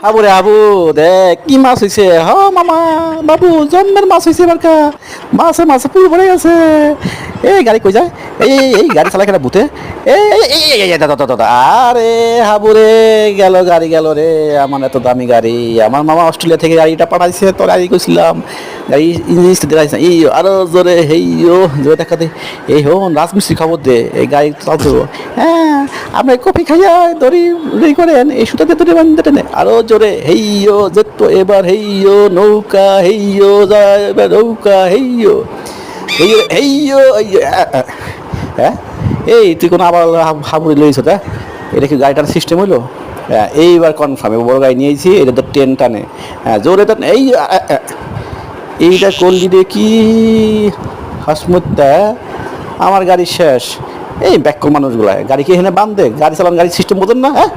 আবু রে আবু, দেখ কি মাছ হইছে। হ মামা, বাবু জন্মের মাছ হইছে এবারকা। মাছে মাছে পুরো ভরে গেছে। এই গাড়ি কই যায়? এই গাড়ি চালায় কেন ভূতে? দাদা দাদা দাদা, আরে হাবু রে, গেল গাড়ি গেল রে। আমার এত দামি গাড়ি, আমার মামা অস্ট্রেলিয়া থেকে গাড়িটা পাঠাইছে। তোর গাড়ি কইছিলাম, গাড়ি ইঞ্জিন দেখাইছে। এই আরো জোরে, হেইও জোরে দেখা দে। এই হন রাজমিস্ত্রি খবর দে, এই গাড়ি চালছো। হ্যাঁ, আপনি কফি খাইয়া দড়ি রেডি করেন, এই সুতাতে দড়ি বান্ধতে নে। আরো জোরে, হেইও যেত এবার, হেইও নৌকা, হেইও যায় এবার নৌকা, হেইও হেইও হেইও। হ্যাঁ, এই তুই কোনো আবার হাবুড়ি লইছ? তা এটা কি গাড়িটার সিস্টেম হইলো? হ্যাঁ, এইবার কনফার্ম বড় গাড়ি নিয়েছি, এটা তো ট্রেন টানে। হ্যাঁ, জোরে তো এই এইটা করলি রে কি হাসমুত্তা। আমার গাড়ি শেষ। এই ব্যাক মানুষগুলা গাড়ি কি এখানে বান্ধে? গাড়ি চালান, গাড়ির সিস্টেম বোঝেন না? হ্যাঁ।